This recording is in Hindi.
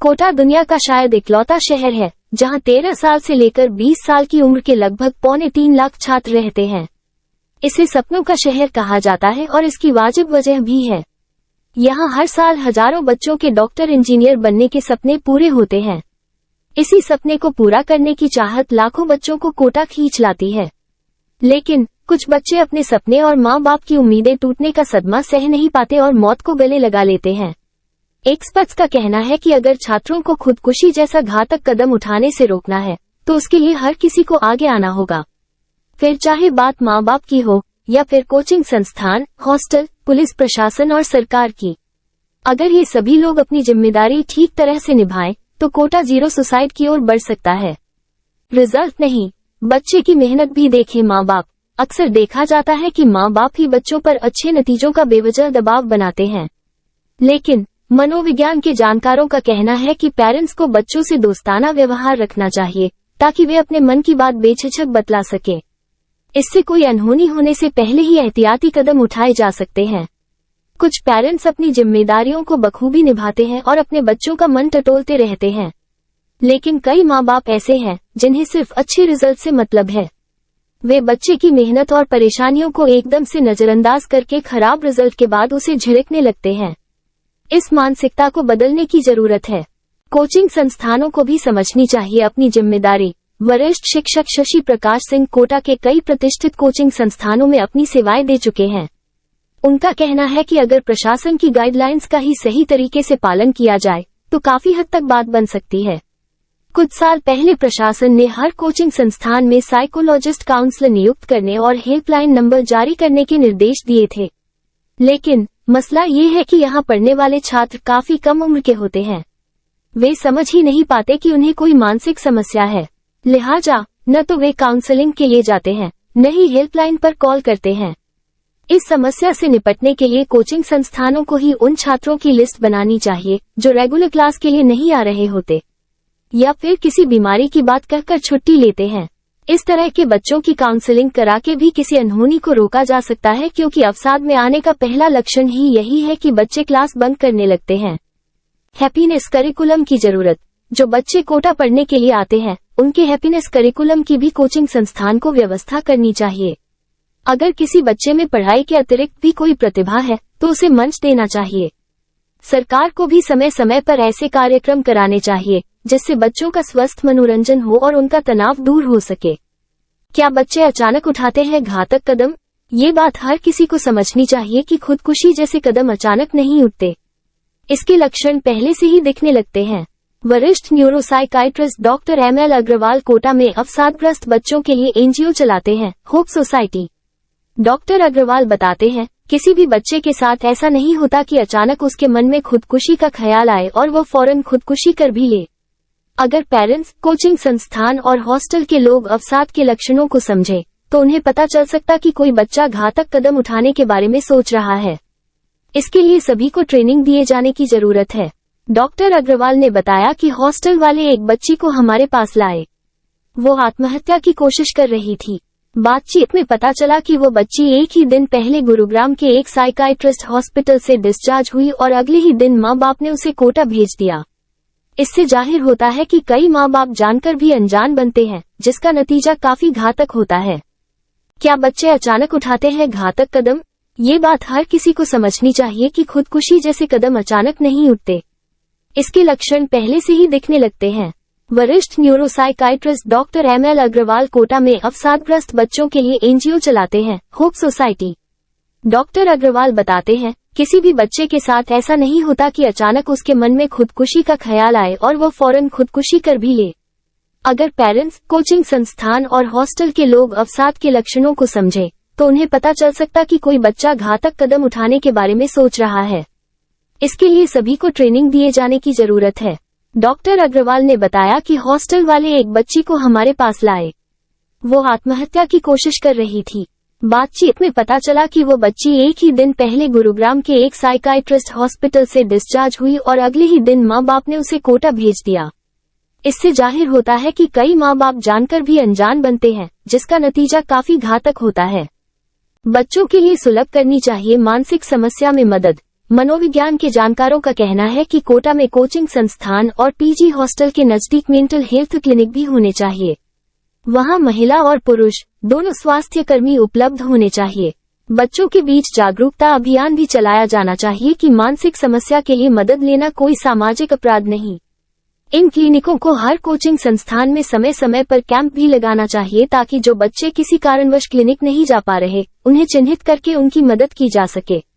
कोटा दुनिया का शायद इकलौता शहर है जहां 13 साल से लेकर 20 साल की उम्र के लगभग 3.25 लाख छात्र रहते हैं। इसे सपनों का शहर कहा जाता है और इसकी वाजिब वजह भी है। यहाँ हर साल हजारों बच्चों के डॉक्टर इंजीनियर बनने के सपने पूरे होते हैं। इसी सपने को पूरा करने की चाहत लाखों बच्चों को कोटा खींच लाती है। लेकिन कुछ बच्चे अपने सपने और माँ बाप की उम्मीदें टूटने का सदमा सह नहीं पाते और मौत को गले लगा लेते हैं। एक्सपर्ट्स का कहना है कि अगर छात्रों को खुदकुशी जैसा घातक कदम उठाने से रोकना है तो उसके लिए हर किसी को आगे आना होगा, फिर चाहे बात माँ बाप की हो या फिर कोचिंग संस्थान, हॉस्टल, पुलिस प्रशासन और सरकार की। अगर ये सभी लोग अपनी जिम्मेदारी ठीक तरह से निभाएं तो कोटा जीरो सुसाइड की ओर बढ़ सकता है। रिजल्ट नहीं, बच्चे की मेहनत भी देखे माँ बाप। अक्सर देखा जाता है कि माँ बाप ही बच्चों पर अच्छे नतीजों का बेवजह दबाव बनाते हैं। लेकिन मनोविज्ञान के जानकारों का कहना है कि पेरेंट्स को बच्चों से दोस्ताना व्यवहार रखना चाहिए ताकि वे अपने मन की बात बेझिझक बतला सके। इससे कोई अनहोनी होने से पहले ही एहतियाती कदम उठाए जा सकते हैं। कुछ पेरेंट्स अपनी जिम्मेदारियों को बखूबी निभाते हैं और अपने बच्चों का मन टटोलते रहते हैं। लेकिन कई माँ बाप ऐसे हैं जिन्हें सिर्फ अच्छे रिजल्ट से मतलब है। वे बच्चे की मेहनत और परेशानियों को एकदम से नजरअंदाज करके खराब रिजल्ट के बाद उसे झिड़कने लगते हैं। इस मानसिकता को बदलने की जरूरत है। कोचिंग संस्थानों को भी समझनी चाहिए अपनी जिम्मेदारी। वरिष्ठ शिक्षक शशि प्रकाश सिंह कोटा के कई प्रतिष्ठित कोचिंग संस्थानों में अपनी सेवाएं दे चुके हैं। उनका कहना है कि अगर प्रशासन की गाइडलाइंस का ही सही तरीके से पालन किया जाए तो काफी हद तक बात बन सकती है। कुछ साल पहले प्रशासन ने हर कोचिंग संस्थान में साइकोलॉजिस्ट काउंसलर नियुक्त करने और हेल्पलाइन नंबर जारी करने के निर्देश दिए थे। लेकिन मसला ये है कि यहाँ पढ़ने वाले छात्र काफी कम उम्र के होते हैं। वे समझ ही नहीं पाते कि उन्हें कोई मानसिक समस्या है, लिहाजा न तो वे काउंसलिंग के लिए जाते हैं न ही हेल्पलाइन पर कॉल करते हैं। इस समस्या से निपटने के लिए कोचिंग संस्थानों को ही उन छात्रों की लिस्ट बनानी चाहिए जो रेगुलर क्लास के लिए नहीं आ रहे होते या फिर किसी बीमारी की बात कहकर छुट्टी लेते हैं। इस तरह के बच्चों की काउंसलिंग करा के भी किसी अनहोनी को रोका जा सकता है, क्योंकि अवसाद में आने का पहला लक्षण ही यही है कि बच्चे क्लास बंक करने लगते हैं। हैप्पीनेस करिकुलम की जरूरत। जो बच्चे कोटा पढ़ने के लिए आते हैं उनके हैप्पीनेस करिकुलम की भी कोचिंग संस्थान को व्यवस्था करनी चाहिए। अगर किसी बच्चे में पढ़ाई के अतिरिक्त भी कोई प्रतिभा है तो उसे मंच देना चाहिए। सरकार को भी समय समय पर ऐसे कार्यक्रम कराने चाहिए जिससे बच्चों का स्वस्थ मनोरंजन हो और उनका तनाव दूर हो सके। क्या बच्चे अचानक उठाते हैं घातक कदम? ये बात हर किसी को समझनी चाहिए कि खुदकुशी जैसे कदम अचानक नहीं उठते। इसके लक्षण पहले से ही दिखने लगते हैं। वरिष्ठ न्यूरोसाइकाइट्रिस्ट डॉक्टर ML अग्रवाल कोटा में अवसादग्रस्त बच्चों के लिए एनजीओ चलाते हैं, होप सोसाइटी। डॉक्टर अग्रवाल बताते हैं, किसी भी बच्चे के साथ ऐसा नहीं होता कि अचानक उसके मन में खुदकुशी का ख्याल आए और वो फौरन खुदकुशी कर भी ले। अगर पेरेंट्स, कोचिंग संस्थान और हॉस्टल के लोग अवसाद के लक्षणों को समझे तो उन्हें पता चल सकता कि कोई बच्चा घातक कदम उठाने के बारे में सोच रहा है। इसके लिए सभी को ट्रेनिंग दिए जाने की जरूरत है। डॉक्टर अग्रवाल ने बताया कि हॉस्टल वाले एक बच्ची को हमारे पास लाए। वो आत्महत्या की कोशिश कर रही थी। बातचीत में पता चला कि वो बच्ची एक ही दिन पहले गुरुग्राम के एक साइकाइट्रिस्ट हॉस्पिटल से डिस्चार्ज हुई और अगले ही दिन माँ बाप ने उसे कोटा भेज दिया। इससे जाहिर होता है कि कई माँ बाप जानकर भी अनजान बनते हैं, जिसका नतीजा काफी घातक होता है। क्या बच्चे अचानक उठाते हैं घातक कदम? ये बात हर किसी को समझनी चाहिए कि खुदकुशी जैसे कदम अचानक नहीं उठते। इसके लक्षण पहले से ही दिखने लगते हैं। वरिष्ठ न्यूरोसाइकाइट्रिस्ट डॉक्टर ML अग्रवाल कोटा में अवसादग्रस्त बच्चों के लिए एनजीओ चलाते हैं, होप सोसाइटी। डॉक्टर अग्रवाल बताते हैं, किसी भी बच्चे के साथ ऐसा नहीं होता कि अचानक उसके मन में खुदकुशी का ख्याल आए और वो फौरन खुदकुशी कर भी ले। अगर पेरेंट्स, कोचिंग संस्थान और हॉस्टल के लोग अवसाद के लक्षणों को समझे तो उन्हें पता चल सकता कि कोई बच्चा घातक कदम उठाने के बारे में सोच रहा है। इसके लिए सभी को ट्रेनिंग दिए जाने की जरूरत है। डॉक्टर अग्रवाल ने बताया कि हॉस्टल वाले एक बच्ची को हमारे पास लाए। वो आत्महत्या की कोशिश कर रही थी। बातचीत में पता चला कि वो बच्ची एक ही दिन पहले गुरुग्राम के एक साइकाइट्रिस्ट हॉस्पिटल से डिस्चार्ज हुई और अगले ही दिन माँ बाप ने उसे कोटा भेज दिया। इससे जाहिर होता है कि कई माँ बाप जानकर भी अनजान बनते हैं, जिसका नतीजा काफी घातक होता है। बच्चों के लिए सुलभ करनी चाहिए मानसिक समस्या में मदद। मनोविज्ञान के जानकारों का कहना है कि कोटा में कोचिंग संस्थान और पीजी हॉस्टल के नजदीक मेंटल हेल्थ क्लिनिक भी होने चाहिए। वहां महिला और पुरुष दोनों स्वास्थ्य कर्मी उपलब्ध होने चाहिए। बच्चों के बीच जागरूकता अभियान भी चलाया जाना चाहिए कि मानसिक समस्या के लिए मदद लेना कोई सामाजिक अपराध नहीं। इन क्लिनिकों को हर कोचिंग संस्थान में समय समय पर कैंप भी लगाना चाहिए ताकि जो बच्चे किसी कारणवश क्लिनिक नहीं जा पा रहे, उन्हें चिन्हित करके उनकी मदद की जा सके।